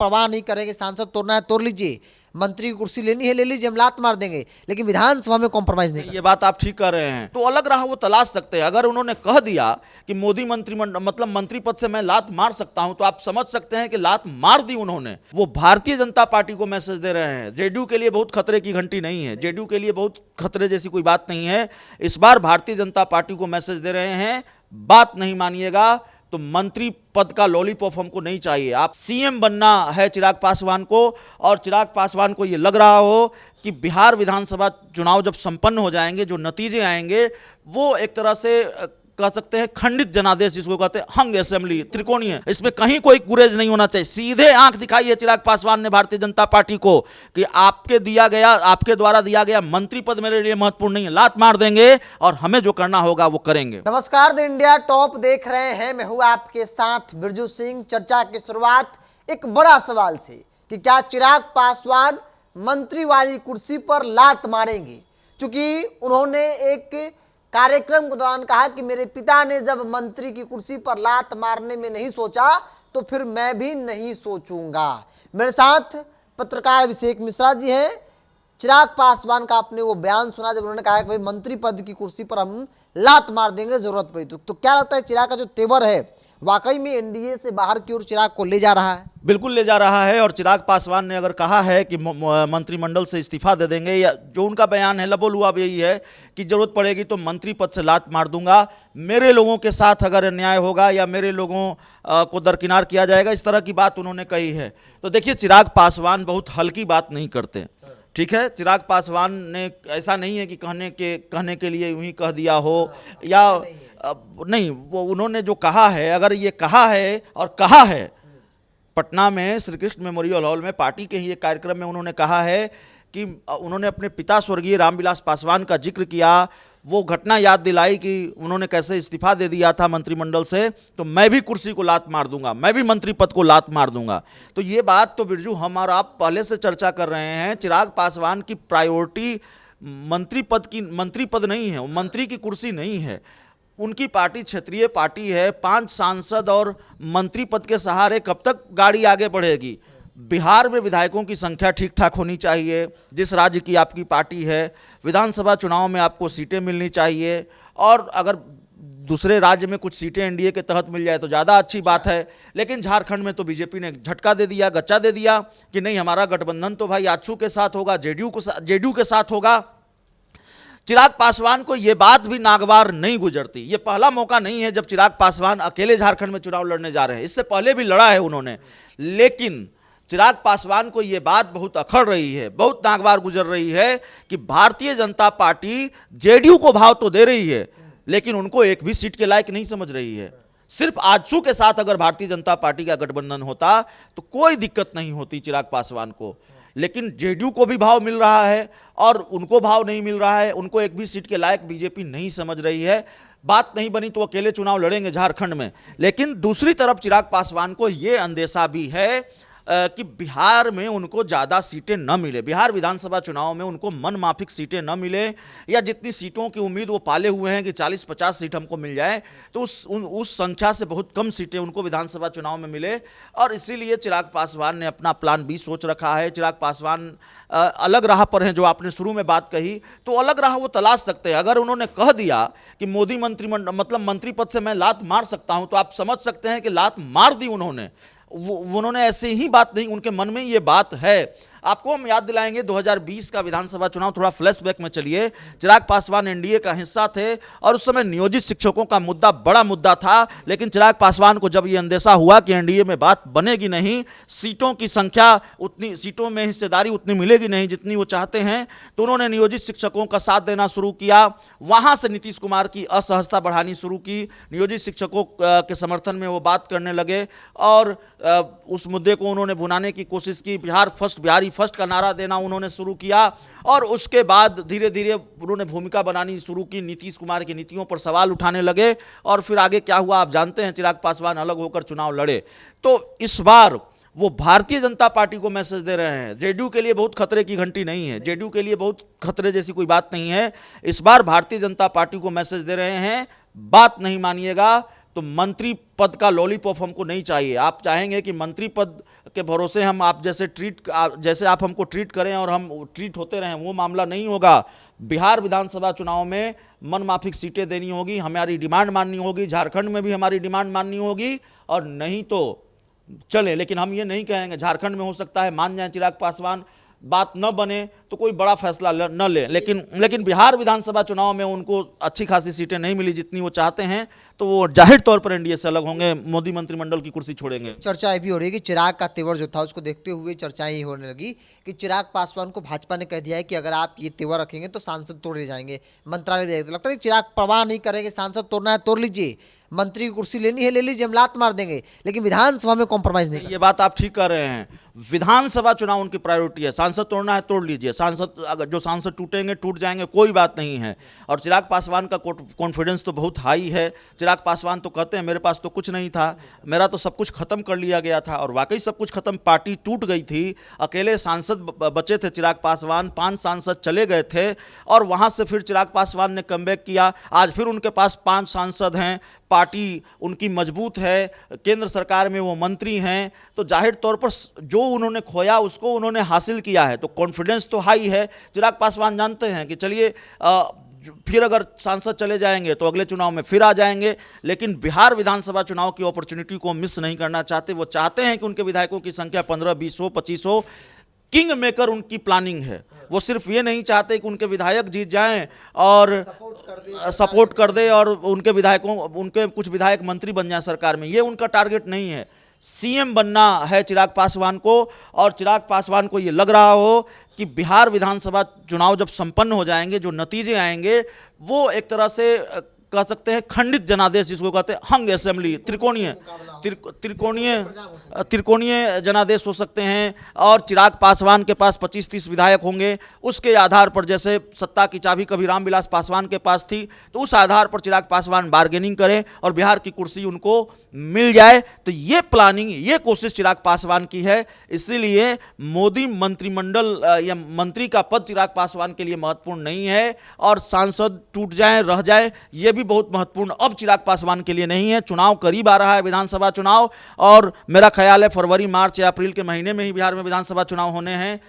परवाह नहीं करेंगे, सांसद तोड़ना है तोड़ लीजिए, मंत्री की कुर्सी लेनी है ले लीजिए, हम लात मार देंगे, लेकिन विधानसभा में कॉम्प्रोमाइज नहीं। ये बात आप ठीक कर रहे हैं। तो अलग रहा वो तलाश सकते हैं। अगर उन्होंने कह दिया कि मोदी मंत्रिमंडल मतलब मंत्री पद से मैं लात मार सकता हूं, तो आप समझ सकते हैं कि लात मार दी उन्होंने। वो भारतीय जनता पार्टी को मैसेज दे रहे हैं। जेडीयू के लिए बहुत खतरे की घंटी नहीं है, जेडीयू के लिए बहुत खतरे जैसी कोई बात नहीं है। इस बार भारतीय जनता पार्टी को मैसेज दे रहे हैं, बात नहीं मानिएगा तो मंत्री पद का लॉलीपॉप हमको नहीं चाहिए। आप सीएम बनना है चिराग पासवान को, और चिराग पासवान को ये लग रहा हो कि बिहार विधानसभा चुनाव जब संपन्न हो जाएंगे, जो नतीजे आएंगे वो एक तरह से कह सकते हैं खंडित जनादेश, जिसको कहते हैं हंग असेंबली, त्रिकोणीय, इसमें कहीं कोई गुरेज नहीं होना चाहिए। सीधे आंख दिखाई है चिराग पासवान ने भारतीय जनता पार्टी को कि आपके द्वारा दिया गया मंत्री पद मेरे लिए महत्वपूर्ण नहीं है, लात मार देंगे और हमें जो करना होगा वो करेंगे। नमस्कार, द इंडिया टॉप देख रहे हैं, मैं हूं आपके साथ बिरजू सिंह। चर्चा की शुरुआत एक बड़ा सवाल से कि क्या चिराग पासवान मंत्री वाली कुर्सी पर लात मारेंगे, क्योंकि उन्होंने एक कार्यक्रम के दौरान कहा कि मेरे पिता ने जब मंत्री की कुर्सी पर लात मारने में नहीं सोचा तो फिर मैं भी नहीं सोचूंगा। मेरे साथ पत्रकार अभिषेक मिश्रा जी हैं। चिराग पासवान का आपने वो बयान सुना जब उन्होंने कहा कि भाई मंत्री पद की कुर्सी पर हम लात मार देंगे जरूरत पड़ी तो क्या लगता है चिराग का जो तेवर है वाकई में एनडीए से बाहर की ओर चिराग को ले जा रहा है? बिल्कुल ले जा रहा है। और चिराग पासवान ने अगर कहा है कि मंत्रिमंडल से इस्तीफा दे देंगे, या जो उनका बयान है लबोलुआब यही है कि जरूरत पड़ेगी तो मंत्री पद से लात मार दूंगा, मेरे लोगों के साथ अगर अन्याय होगा या मेरे लोगों को दरकिनार किया जाएगा, इस तरह की बात उन्होंने कही है। तो देखिए, चिराग पासवान बहुत हल्की बात नहीं करते, ठीक है। चिराग पासवान ने ऐसा नहीं है कि कहने के लिए यूं ही कह दिया हो या नहीं, वो उन्होंने जो कहा है, अगर ये कहा है और कहा है, पटना में श्री कृष्ण मेमोरियल हॉल में पार्टी के ही एक कार्यक्रम में उन्होंने कहा है कि उन्होंने अपने पिता स्वर्गीय रामविलास पासवान का जिक्र किया, वो घटना याद दिलाई कि उन्होंने कैसे इस्तीफा दे दिया था मंत्रिमंडल से, तो मैं भी कुर्सी को लात मार दूंगा, मैं भी मंत्री पद को लात मार दूंगा। तो ये बात तो बिरजू हम और आप पहले से चर्चा कर रहे हैं। चिराग पासवान की प्रायोरिटी मंत्री पद नहीं है, मंत्री की कुर्सी नहीं है। उनकी पार्टी क्षेत्रीय पार्टी है, 5 सांसद और मंत्री पद के सहारे कब तक गाड़ी आगे बढ़ेगी? बिहार में विधायकों की संख्या ठीक ठाक होनी चाहिए, जिस राज्य की आपकी पार्टी है। विधानसभा चुनाव में आपको सीटें मिलनी चाहिए, और अगर दूसरे राज्य में कुछ सीटें एनडीए के तहत मिल जाए तो ज़्यादा अच्छी बात है। लेकिन झारखंड में तो बीजेपी ने झटका दे दिया, गच्चा दे दिया कि नहीं, हमारा गठबंधन तो भाई आजसू के साथ होगा, जेडीयू के साथ होगा। चिराग पासवान को यह बात भी नागवार नहीं गुजरती। ये पहला मौका नहीं है जब चिराग पासवान अकेले झारखंड में चुनाव लड़ने जा रहे हैं, इससे पहले भी लड़ा है उन्होंने। लेकिन चिराग पासवान को यह बात बहुत अखड़ रही है, बहुत नागवार गुजर रही है कि भारतीय जनता पार्टी जेडीयू को भाव तो दे रही है, लेकिन उनको एक भी सीट के लायक नहीं समझ रही है। सिर्फ आजसू के साथ अगर भारतीय जनता पार्टी का गठबंधन होता तो कोई दिक्कत नहीं होती चिराग पासवान को, लेकिन जेडीयू को भी भाव मिल रहा है और उनको भाव नहीं मिल रहा है। उनको एक भी सीट के लायक बीजेपी नहीं समझ रही है। बात नहीं बनी तो अकेले चुनाव लड़ेंगे झारखंड में। लेकिन दूसरी तरफ चिराग पासवान को यह अंदेशा भी है कि बिहार में उनको ज़्यादा सीटें न मिले, बिहार विधानसभा चुनाव में उनको मन माफिक सीटें न मिले, या जितनी सीटों की उम्मीद वो पाले हुए हैं कि 40-50 सीट हमको मिल जाए, तो उस संख्या से बहुत कम सीटें उनको विधानसभा चुनाव में मिले। और इसीलिए चिराग पासवान ने अपना प्लान बी सोच रखा है। चिराग पासवान अलग राह पर हैं, जो आपने शुरू में बात कही, तो अलग राह वो तलाश सकते हैं। अगर उन्होंने कह दिया कि मोदी मंत्रिमंडल मतलब मंत्री पद से मैं लात मार सकता हूं, तो आप समझ सकते हैं कि लात मार दी उन्होंने। उन्होंने ऐसे ही बात नहीं, उनके मन में ये बात है। आपको हम याद दिलाएंगे 2020 का विधानसभा चुनाव, थोड़ा फ्लैशबैक में चलिए। चिराग पासवान एनडीए का हिस्सा थे और उस समय नियोजित शिक्षकों का मुद्दा बड़ा मुद्दा था। लेकिन चिराग पासवान को जब ये अंदेशा हुआ कि एनडीए में बात बनेगी नहीं, सीटों की संख्या उतनी, सीटों में हिस्सेदारी उतनी मिलेगी नहीं जितनी वो चाहते हैं, तो उन्होंने नियोजित शिक्षकों का साथ देना शुरू किया। वहाँ से नीतीश कुमार की असहजता बढ़ानी शुरू की, नियोजित शिक्षकों के समर्थन में वो बात करने लगे और उस मुद्दे को उन्होंने भुनाने की कोशिश की। बिहार फर्स्ट, बिहारी फर्स्ट का नारा देना उन्होंने शुरू किया, और उसके बाद धीरे धीरे उन्होंने भूमिका बनानी शुरू की, नीतीश कुमार की नीतियों पर सवाल उठाने लगे। और फिर आगे क्या हुआ आप जानते हैं, चिराग पासवान अलग होकर चुनाव लड़े। तो इस बार वो भारतीय जनता पार्टी को मैसेज दे रहे हैं। जेडीयू के लिए बहुत खतरे की घंटी नहीं है, जेडीयू के लिए बहुत खतरे जैसी कोई बात नहीं है। इस बार भारतीय जनता पार्टी को मैसेज दे रहे हैं, बात नहीं मानिएगा तो मंत्री पद का लॉलीपॉप हमको नहीं चाहिए। आप चाहेंगे कि मंत्री पद के भरोसे हम आप जैसे आप हमको ट्रीट करें और हम ट्रीट होते रहें, वो मामला नहीं होगा। बिहार विधानसभा चुनाव में मनमाफिक सीटें देनी होगी, हमारी डिमांड माननी होगी, झारखंड में भी हमारी डिमांड माननी होगी, और नहीं तो चले। लेकिन हम ये नहीं कहेंगे, झारखंड में हो सकता है मान जाए चिराग पासवान, बात न बने तो कोई बड़ा फैसला न ले, लेकिन बिहार विधानसभा चुनाव में उनको अच्छी खासी सीटें नहीं मिली जितनी वो चाहते हैं, तो वो जाहिर तौर पर एनडीए से अलग होंगे, मोदी मंत्रिमंडल की कुर्सी छोड़ेंगे। चर्चा ये भी हो रही है कि चिराग का तेवर जो था उसको देखते हुए चर्चाएं ये होने लगी कि चिराग पासवान को भाजपा ने कह दिया है कि अगर आप ये तेवर रखेंगे तो सांसद तोड़े जाएंगे, मंत्रालय जाएगा। लगता है कि चिराग परवाह नहीं करेंगे, सांसद तोड़ना है तोड़ लीजिए, मंत्री की कुर्सी लेनी है ले लीजिए, हम लात मार देंगे, लेकिन विधानसभा में कॉम्प्रोमाइज नहीं। ये बात आप ठीक कर रहे हैं, विधानसभा चुनाव उनकी प्रायोरिटी है। सांसद तोड़ना है तोड़ लीजिए, अगर जो सांसद टूटेंगे टूट जाएंगे, कोई बात नहीं है। और चिराग पासवान का कॉन्फिडेंस तो बहुत हाई है। चिराग पासवान तो कहते हैं मेरे पास तो कुछ नहीं था, मेरा तो सब कुछ खत्म कर लिया गया था, और वाकई सब कुछ खत्म, पार्टी टूट गई थी, अकेले सांसद बचे थे चिराग पासवान, 5 सांसद चले गए थे, और वहां से फिर चिराग पासवान ने कमबैक किया। आज फिर उनके पास 5 सांसद हैं, पार्टी उनकी मजबूत है, केंद्र सरकार में वो मंत्री हैं, तो जाहिर तौर पर जो उन्होंने खोया उसको उन्होंने हासिल किया है, तो कॉन्फिडेंस तो हाई है। चिराग पासवान जानते हैं कि चलिए फिर अगर सांसद चले जाएंगे तो अगले चुनाव में फिर आ जाएंगे, लेकिन बिहार विधानसभा चुनाव की अपॉर्चुनिटी को मिस नहीं करना चाहते। वो चाहते हैं कि उनके विधायकों की संख्या 15, 20 हो, 25 हो। किंग मेकर उनकी प्लानिंग है। वो सिर्फ ये नहीं चाहते कि उनके विधायक जीत जाएं और सपोर्ट कर दे और उनके कुछ विधायक मंत्री बन जाएं सरकार में, ये उनका टारगेट नहीं है। सीएम बनना है चिराग पासवान को, और चिराग पासवान को ये लग रहा हो कि बिहार विधानसभा चुनाव जब संपन्न हो जाएंगे, जो नतीजे आएंगे वो एक तरह से कह सकते हैं खंडित जनादेश, जिसको कहते हैं हंग असेंबली, त्रिकोणीय जनादेश हो सकते हैं, और चिराग पासवान के पास 25-30 विधायक होंगे। उसके आधार पर, जैसे सत्ता की चाबी कभी रामविलास पासवान के पास थी, तो उस आधार पर चिराग पासवान बार्गेनिंग करें और बिहार की कुर्सी उनको मिल जाए। तो ये प्लानिंग, ये कोशिश चिराग पासवान की है। इसीलिए मोदी मंत्रिमंडल या मंत्री का पद चिराग पासवान के लिए महत्वपूर्ण नहीं है, और सांसद टूट जाएं रह जाए ये भी बहुत महत्वपूर्ण अब चिराग पासवान के लिए नहीं है। चुनाव करीब आ रहा है, विधानसभा चुनाव, और मेरा ख्याल है फरवरी, मार्च या अप्रैल के महीने में ही बिहार में विधानसभा चुनाव होने हैं।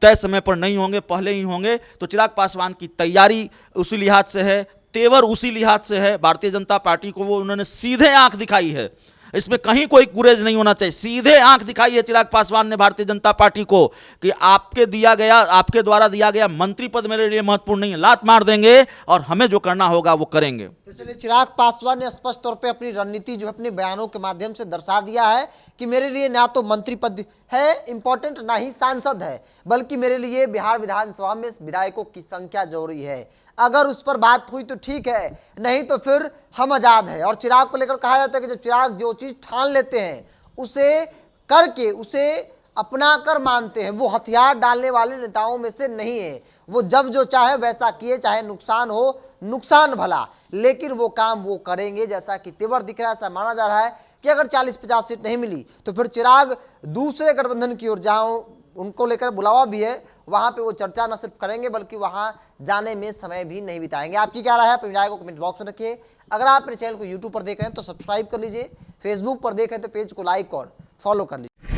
तय समय पर नहीं होंगे, पहले ही होंगे। तो चिराग पासवान की तैयारी उसी लिहाज से है, तेवर उसी लिहाज से है। भारतीय जनता पार्टी को वो उन्होंने सीधे आंख दिखाई है, इसमें कहीं कोई गुरेज नहीं होना चाहिए। सीधे आंख दिखाई है चिराग पासवान ने भारतीय जनता पार्टी को कि आपके द्वारा दिया गया मंत्री पद मेरे लिए महत्वपूर्ण नहीं है, लात मार देंगे और हमें जो करना होगा वो करेंगे। तो चलिए, चिराग पासवान ने स्पष्ट तौर पे अपनी रणनीति जो है अपने बयानों के माध्यम से दर्शा दिया है कि मेरे लिए ना तो मंत्री पद है इंपॉर्टेंट, ना ही सांसद है, बल्कि मेरे लिए बिहार विधानसभा में विधायकों की संख्या जरूरी है। अगर उस पर बात हुई तो ठीक है, नहीं तो फिर हम आजाद है। और चिराग को लेकर कहा जाता है कि जब चिराग जो चीज ठान लेते हैं उसे करके उसे अपना कर मानते हैं। वो हथियार डालने वाले नेताओं में से नहीं है। वो जब जो चाहे वैसा किए, चाहे नुकसान हो, नुकसान भला, लेकिन वो काम वो करेंगे। जैसा कि तेवर दिख रहा है, ऐसा माना जा रहा है कि अगर 40-50 सीट नहीं मिली तो फिर चिराग दूसरे गठबंधन की ओर जाओ, उनको लेकर बुलावा भी है, वहां पे वो चर्चा न सिर्फ करेंगे बल्कि वहां जाने में समय भी नहीं बिताएंगे। आपकी क्या राय है? अपनी राय को कमेंट बॉक्स में रखिए। अगर आप मेरे चैनल को यूट्यूब पर देख रहे हैं तो सब्सक्राइब कर लीजिए, फेसबुक पर देख रहे हैं तो पेज को लाइक और फॉलो कर लीजिए।